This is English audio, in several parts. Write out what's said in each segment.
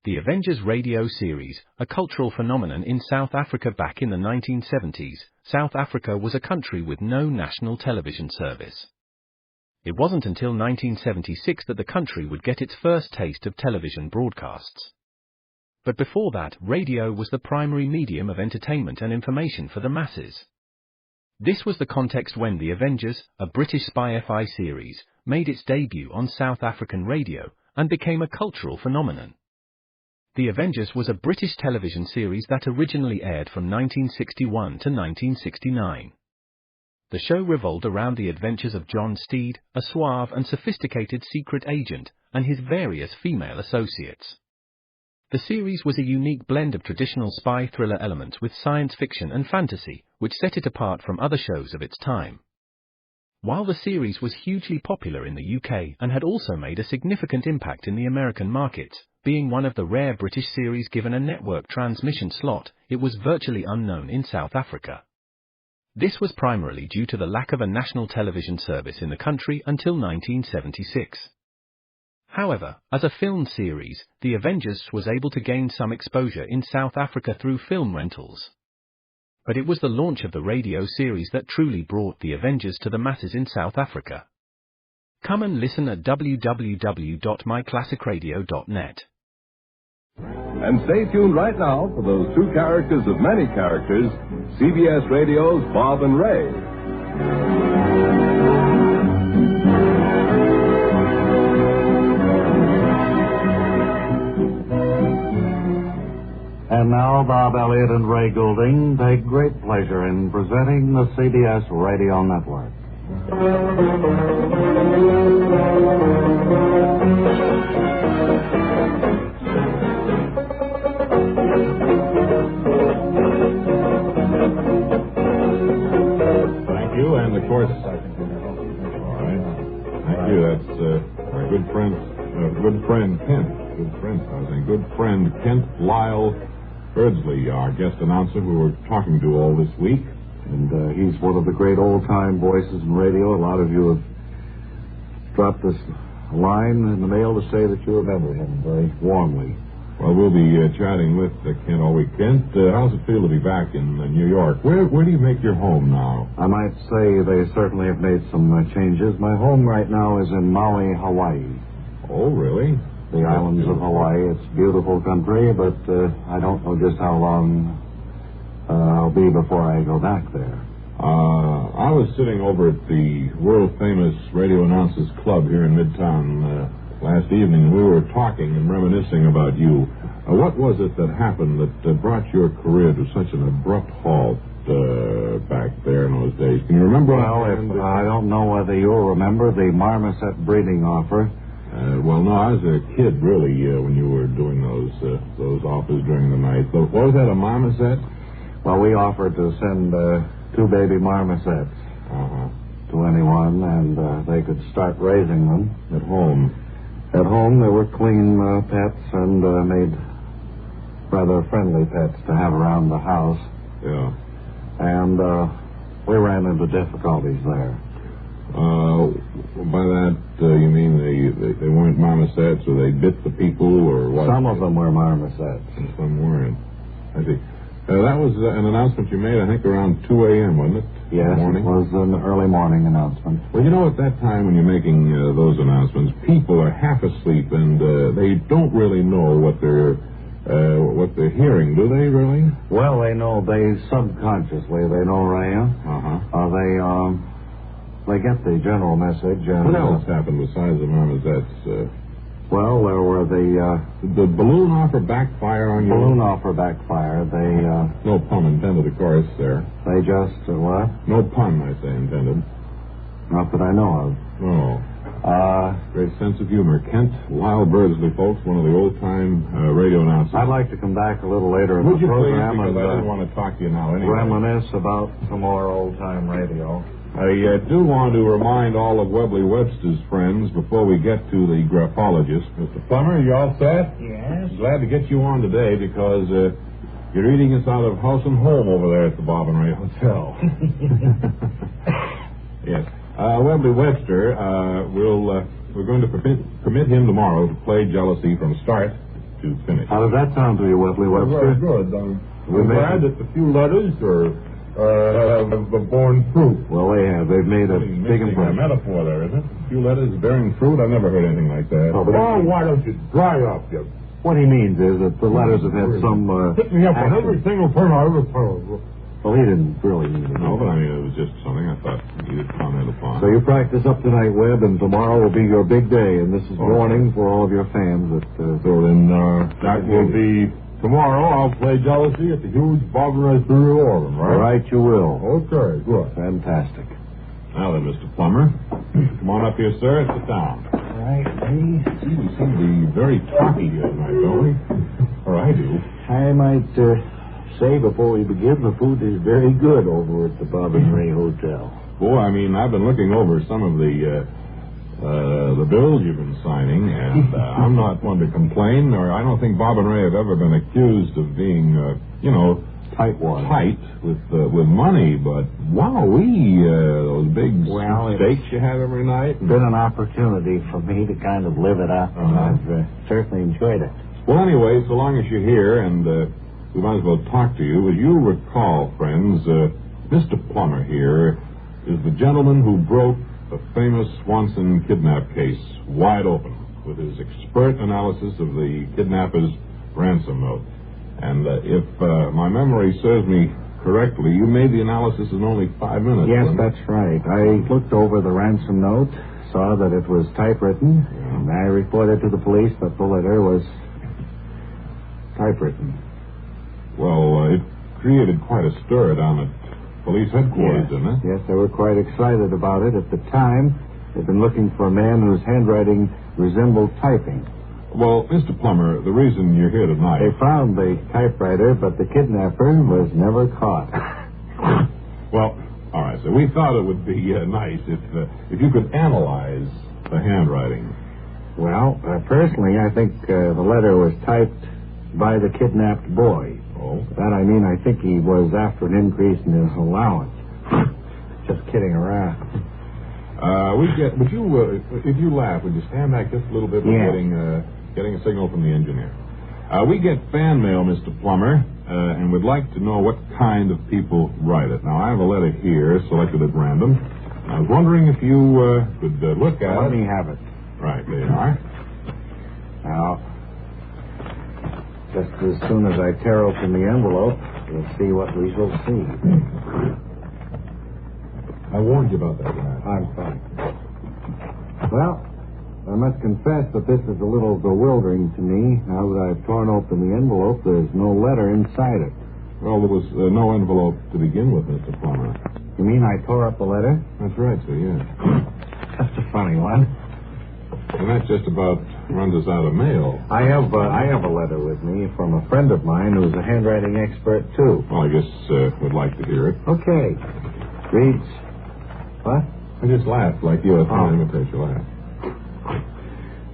The Avengers radio series, a cultural phenomenon in South Africa back in the 1970s. South Africa was a country with no national television service. It wasn't until 1976 that the country would get its first taste of television broadcasts. But before that, radio was the primary medium of entertainment and information for the masses. This was the context when The Avengers, a British spy FI series, made its debut on South African radio and became a cultural phenomenon. The Avengers was a British television series that originally aired from 1961 to 1969. The show revolved around the adventures of John Steed, a suave and sophisticated secret agent, and his various female associates. The series was a unique blend of traditional spy thriller elements with science fiction and fantasy, which set it apart from other shows of its time. While the series was hugely popular in the UK and had also made a significant impact in the American markets, being one of the rare British series given a network transmission slot, it was virtually unknown in South Africa. This was primarily due to the lack of a national television service in the country until 1976. However, as a film series, The Avengers was able to gain some exposure in South Africa through film rentals. But it was the launch of the radio series that truly brought The Avengers to the masses in South Africa. Come and listen at www.myclassicradio.net. And stay tuned right now for those two characters of many characters, CBS Radio's Bob and Ray. And now, Bob Elliott and Ray Goulding take great pleasure in presenting the CBS Radio Network. Thank you, and of course, all right. Thank you. That's our good friend Kent. Good friend Kent Lyle Birdsley, our guest announcer who we're talking to all this week. And he's one of the great old-time voices in radio. A lot of you have dropped this line in the mail to say that you remember him very warmly. Well, we'll be chatting with Kent all week. Kent, how's it feel to be back in New York? Where do you make your home now? I might say they certainly have made some changes. My home right now is in Maui, Hawaii. Oh, really? The islands of Hawaii. It's a beautiful country, but I don't know just how long I'll be before I go back there. I was sitting over at the world-famous Radio Announcers Club here in Midtown last evening, and we were talking and reminiscing about you. What was it that happened that brought your career to such an abrupt halt back there in those days? Can you remember? Well, I don't know whether you'll remember the marmoset breeding offer. Well, no, I was a kid, really, when you were doing those offers during the night. So, what was that, a marmoset? Well, we offered to send 2 baby marmosets to anyone, and they could start raising them at home. At home, they were clean pets and made rather friendly pets to have around the house. Yeah. And we ran into difficulties there. By that, you mean they weren't marmosets, or they bit the people, or what? Some of them were marmosets. And some weren't. I see. That was an announcement you made, I think, around 2 a.m., wasn't it? Yes, it was an early morning announcement. Well, you know, at that time when you're making those announcements, people are half asleep, and they don't really know what they're hearing, do they, really? Well, they know, subconsciously, they know, Ray. They get the general message. What else happened besides the marmosets? Well, there were the balloon offer backfire on you? Balloon offer backfire. They, no pun intended, of course, there. They just, what? No pun, I say, intended. Not that I know of. Oh. Great sense of humor. Kent Lyle Birdsley, folks, one of the old-time radio announcers. I'd like to come back a little later in the program and I didn't want to talk to you now anyway. Reminisce about some more old-time radio. I do want to remind all of Webley Webster's friends before we get to the graphologist. Mr. Plummer, you all set? Yes. Glad to get you on today because you're eating us out of house and home over there at the Bob and Ray Hotel. Yes. Webley Webster, we're going to permit him tomorrow to play jealousy from start to finish. nice. How does that sound to you, Webley Webster? Very good. I'm glad that the few letters have borne fruit. Well, they have. They've made a big impression. A metaphor there, isn't it? A few letters bearing fruit? I've never heard anything like that. Oh, why don't you dry up, you... What he means is that the letters have had some, Hit me up on every single thing I ever told. Well, he didn't really mean it. No, but I mean, it was just something I thought needed comment upon. So you practice up tonight, Webb, and tomorrow will be your big day, and this is warning for all of your fans that... So then, that will be... Tomorrow I'll play jealousy at the huge Bob and Ray Studio organ, right? All right, you will. Okay, good. Fantastic. Now then, Mr. Plummer, come on up here, sir. Sit down. All right, please. Gee, we seem to be very talky here tonight, don't we? Or I do. I might say before we begin, the food is very good over at the Bob and Ray Hotel. Boy, I mean, I've been looking over some of the bills you've been signing, and I'm not one to complain, or I don't think Bob and Ray have ever been accused of being, tight with money, but those big steaks you have every night. It's been an opportunity for me to kind of live it up, and I've certainly enjoyed it. Well, anyway, so long as you're here, and we might as well talk to you. As you recall, friends, Mr. Plummer here is the gentleman who broke the famous Swanson kidnap case wide open with his expert analysis of the kidnapper's ransom note. And if my memory serves me correctly, you made the analysis in only 5 minutes. Yes, that's right. I looked over the ransom note, saw that it was typewritten, and I reported to the police that the letter was typewritten. Well, it created quite a stir down at police headquarters, didn't it? Yes, they were quite excited about it. At the time, they'd been looking for a man whose handwriting resembled typing. Well, Mr. Plummer, the reason you're here tonight... They found the typewriter, but the kidnapper was never caught. Well, all right, so we thought it would be nice if you could analyze the handwriting. Well, personally, I think the letter was typed by the kidnapped boy. Oh? That, I mean, I think he was after an increase in his allowance. Just kidding around. Would you, if you laugh, would you stand back just a little bit? We're getting a signal from the engineer. We get fan mail, Mr. Plummer, and we'd like to know what kind of people write it. Now, I have a letter here selected at random. I was wondering if you could look at it. Let me have it. Right, there you are. Now, just as soon as I tear open the envelope, we'll see what we shall see. I warned you about that, lad. I'm fine. Well, I must confess that this is a little bewildering to me. Now that I've torn open the envelope, there's no letter inside it. Well, there was no envelope to begin with, Mr. Plummer. You mean I tore up the letter? That's right, sir, yes. That's a funny one. And that just about runs us out of mail. I have a letter with me from a friend of mine who's a handwriting expert, too. Well, I guess we'd like to hear it. Okay. Reads... What? I just laughed like you. I can't imitate your laugh.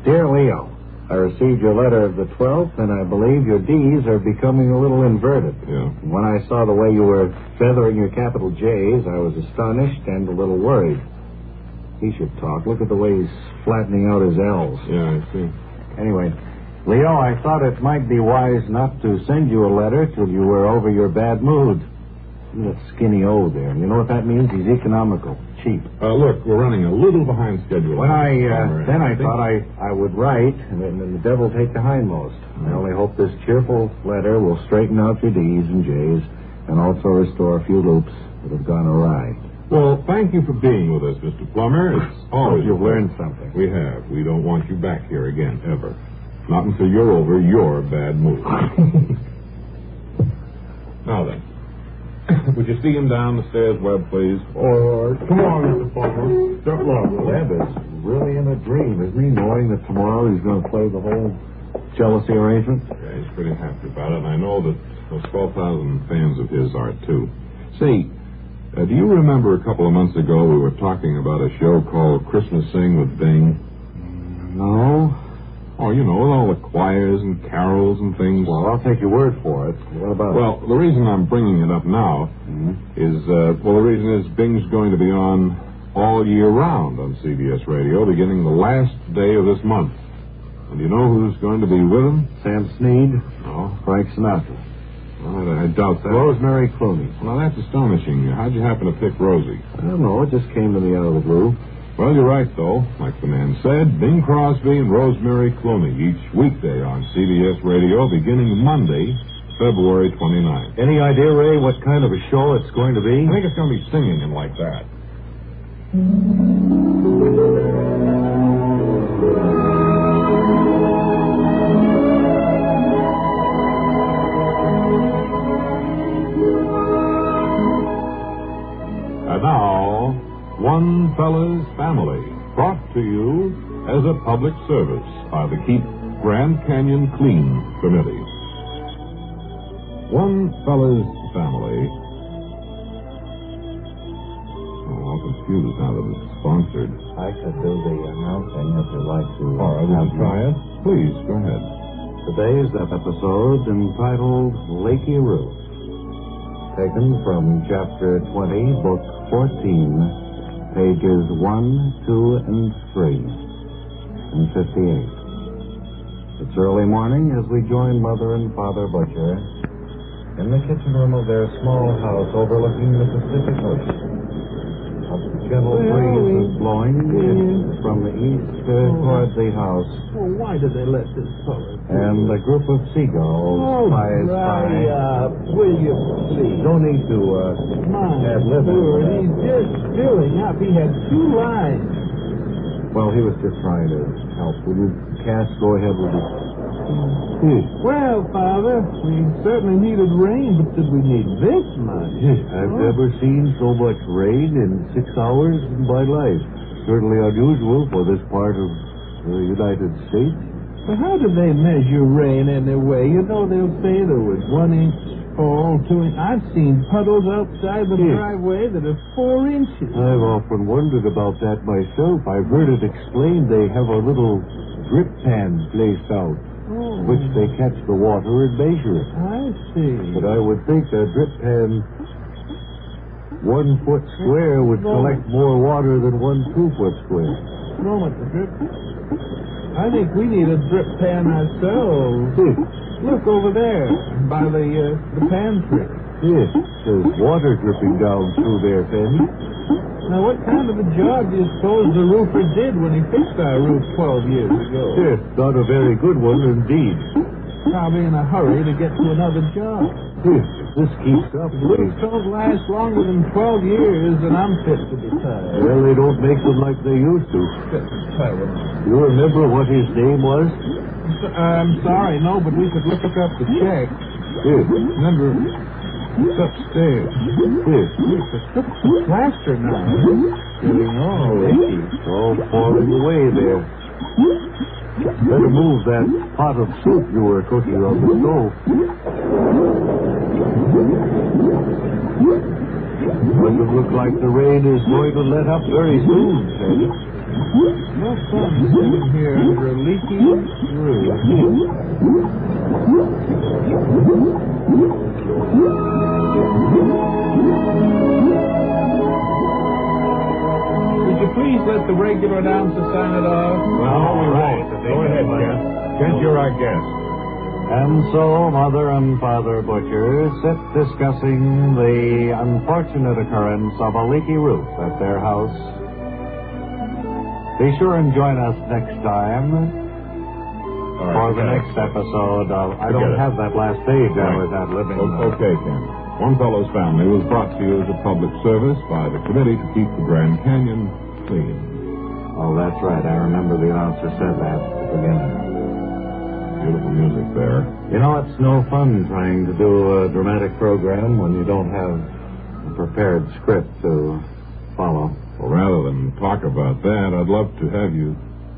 Dear Leo, I received your letter of the 12th, and I believe your D's are becoming a little inverted. Yeah. When I saw the way you were feathering your capital J's, I was astonished and a little worried. He should talk. Look at the way he's flattening out his L's. Yeah, I see. Anyway, Leo, I thought it might be wise not to send you a letter till you were over your bad mood. That skinny O there. You know what that means? He's economical. Cheap. Look, we're running a little behind schedule. When I thought I would write, and then the devil take the hindmost. I only hope this cheerful letter will straighten out your D's and J's, and also restore a few loops that have gone awry. Well, thank you for being with us, Mr. Plummer. It's always you've learned something. We have. We don't want you back here again, ever. Not until you're over your bad mood. Now then. Would you see him down the stairs, Webb, please? All right. Come on, Mr. Plummer. Step along. Webb is really in a dream, isn't he? Knowing that tomorrow he's going to play the whole jealousy arrangement. Yeah, he's pretty happy about it, and I know that those 12,000 fans of his are, too. Say, do you remember a couple of months ago we were talking about a show called Christmas Sing with Bing? No. Oh, you know, with all the choirs and carols and things. Well, I'll take your word for it. What about it? Well, the reason I'm bringing it up now is, the reason is Bing's going to be on all year round on CBS Radio, beginning the last day of this month. And do you know who's going to be with him? Sam Sneed. No. Frank Sinatra. Well, I doubt that. Rosemary Clooney. Well, now, that's astonishing. How'd you happen to pick Rosie? I don't know. It just came to me out of the blue. Well, you're right, though. Like the man said, Bing Crosby and Rosemary Clooney each weekday on CBS Radio beginning Monday, February 29th. Any idea, Ray, what kind of a show it's going to be? I think it's going to be singing and like that. And now, One Fella's Family, brought to you as a public service by the Keep Grand Canyon Clean Committee. One Fella's Family. Oh, I'm confused now that it's sponsored. I could do the announcing if you'd like to. All right, would you try it? Please, go ahead. Today's episode entitled Lakey Roof, taken from Chapter 20, Book 14, pages 1, 2, and 3, and 58. It's early morning as we join Mother and Father Butcher in the kitchen room of their small house overlooking the Pacific Ocean. A gentle breeze is blowing from the east toward the house. Well, why did they let this fellow? And a group of seagulls flies by. Will you please? No need to ad lib. He's just filling up. He had 2 lines. Well, he was just trying to help. Will you, Cass, go ahead with it? Well, Father, we certainly needed rain, but did we need this much? I've never seen so much rain in 6 hours in my life. Certainly unusual for this part of the United States. But how do they measure rain anyway? You know, they'll say there was 1 inch fall, 2 inches. I've seen puddles outside the driveway that are 4 inches. I've often wondered about that myself. I've heard it explained they have a little drip pan placed out, which they catch the water and measure it. I see. But I would think a drip pan 1 foot square would collect more water than 1 2-foot square. Moment, the drip. I think we need a drip pan ourselves. Look over there, by the pantry. Yes, there's water dripping down through there, Fanny. Now, what kind of a job do you suppose the roofer did when he fixed our roof 12 years ago? Yes, not a very good one indeed. Probably in a hurry to get to another job. Yes, this keeps up. Roofs don't last longer than 12 years, and I'm fit to be tired. Well, they don't make them like they used to. You remember what his name was? I'm sorry, no, but we could look up the check. Yes. Remember, it's upstairs. Yes. It's plaster now. Getting all icky. It's all falling away there. Better move that pot of soup you were cooking on the stove. Doesn't look like the rain is going to let up very soon, Sandy. No fun sitting here under a leaky roof. Would you please let the regular announcer sign it off? Well, we won't. Go ahead, Kent. Kent, you're our guest. And so Mother and Father Butcher sit discussing the unfortunate occurrence of a leaky roof at their house. Be sure and join us next time for the next episode of... I don't have that last page I was at living. Okay, Ken. One Fellow's Family was brought to you as a public service by the Committee to Keep the Grand Canyon Clean. Oh, that's right. I remember the announcer said that at the beginning. Beautiful music there. You know, it's no fun trying to do a dramatic program when you don't have a prepared script to follow. Well, rather than talk about that, I'd love to have you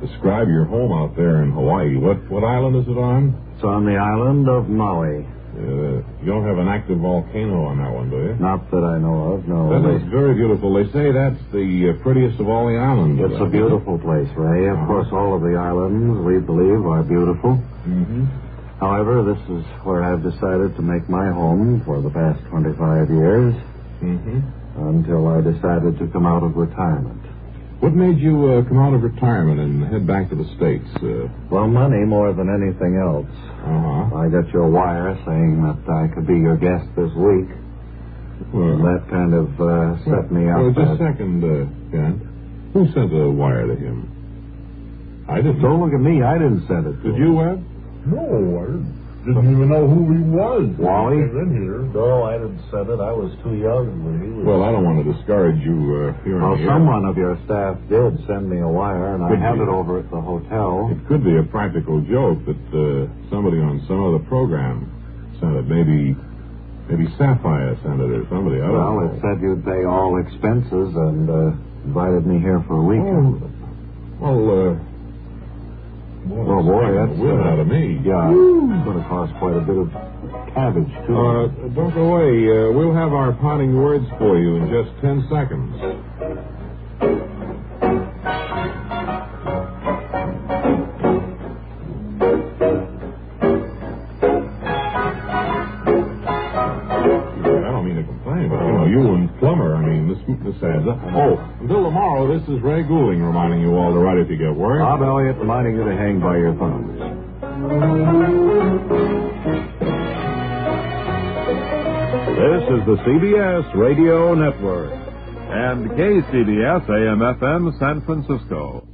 describe your home out there in Hawaii. What island is it on? It's on the island of Maui. You don't have an active volcano on that one, do you? Not that I know of, no. That is very beautiful. They say that's the prettiest of all the islands. It's a beautiful place, Ray. Of course, all of the islands, we believe, are beautiful. Mm-hmm. However, this is where I've decided to make my home for the past 25 years, until I decided to come out of retirement. What made you come out of retirement and head back to the States? Well, money more than anything else. I got your wire saying that I could be your guest this week. Well, and that kind of set me up. Well, just a second, Kent. Who sent a wire to him? I didn't. Don't look at me. I didn't send it to him. Did you, Webb? No, I didn't even know who he was. Wally? He came in here. No, I didn't send it. I was too young when he was... Well, I don't want to discourage you hearing Well, here. someone of your staff did send me a wire, and I have it over at the hotel. It could be a practical joke that somebody on some other program sent it. Maybe Sapphire sent it or somebody. I don't know. Well, it said you'd pay all expenses and invited me here for a weekend. Well, boy, that's... out of me. Yeah, it's going to cost quite a bit of cabbage, too. Don't go away. We'll have our parting words for you in just 10 seconds. I don't mean to complain, but, you and Plummer, this adds up. Oh, until tomorrow, this is Ray Goulding reminding you all to write if you get work. Bob Elliott reminding you to hang by your thumbs. This is the CBS Radio Network and KCBS AM/FM San Francisco.